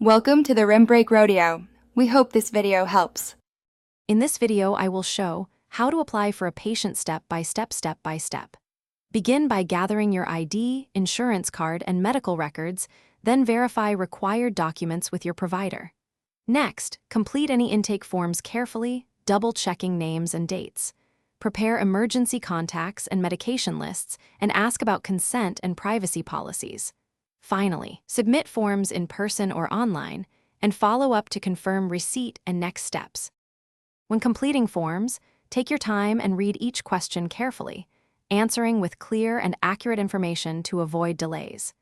Welcome to the Rim Break Rodeo. We hope this video helps. In this video, I will show how to apply for a patient step by step. Begin by gathering your ID, insurance card, and medical records, then verify required documents with your provider. Next, complete any intake forms carefully, double-checking names and dates. Prepare emergency contacts and medication lists, and ask about consent and privacy policies. Finally, submit forms in person or online, and follow up to confirm receipt and next steps. When completing forms, take your time and read each question carefully, answering with clear and accurate information to avoid delays.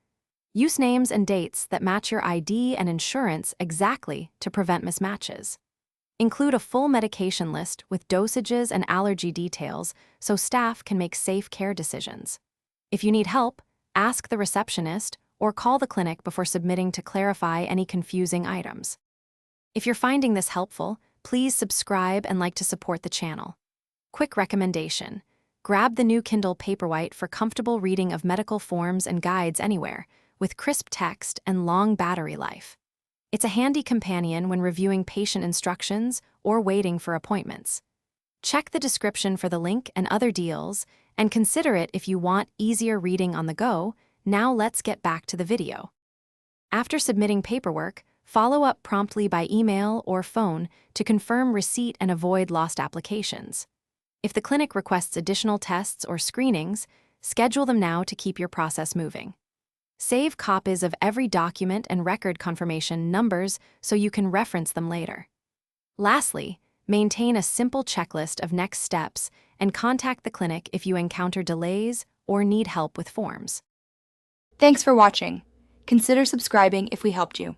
Use names and dates that match your ID and insurance exactly to prevent mismatches. Include a full medication list with dosages and allergy details so staff can make safe care decisions. If you need help, ask the receptionist or call the clinic before submitting to clarify any confusing items. If you're finding this helpful, please subscribe and like to support the channel. Quick recommendation: grab the new Kindle Paperwhite for comfortable reading of medical forms and guides anywhere, with crisp text and long battery life. It's a handy companion when reviewing patient instructions or waiting for appointments. Check the description for the link and other deals, and consider it if you want easier reading on the go. Now let's get back to the video. After submitting paperwork, follow up promptly by email or phone to confirm receipt and avoid lost applications. If the clinic requests additional tests or screenings, schedule them now to keep your process moving. Save copies of every document and record confirmation numbers so you can reference them later. Lastly, maintain a simple checklist of next steps and contact the clinic if you encounter delays or need help with forms. Thanks for watching. Consider subscribing if we helped you.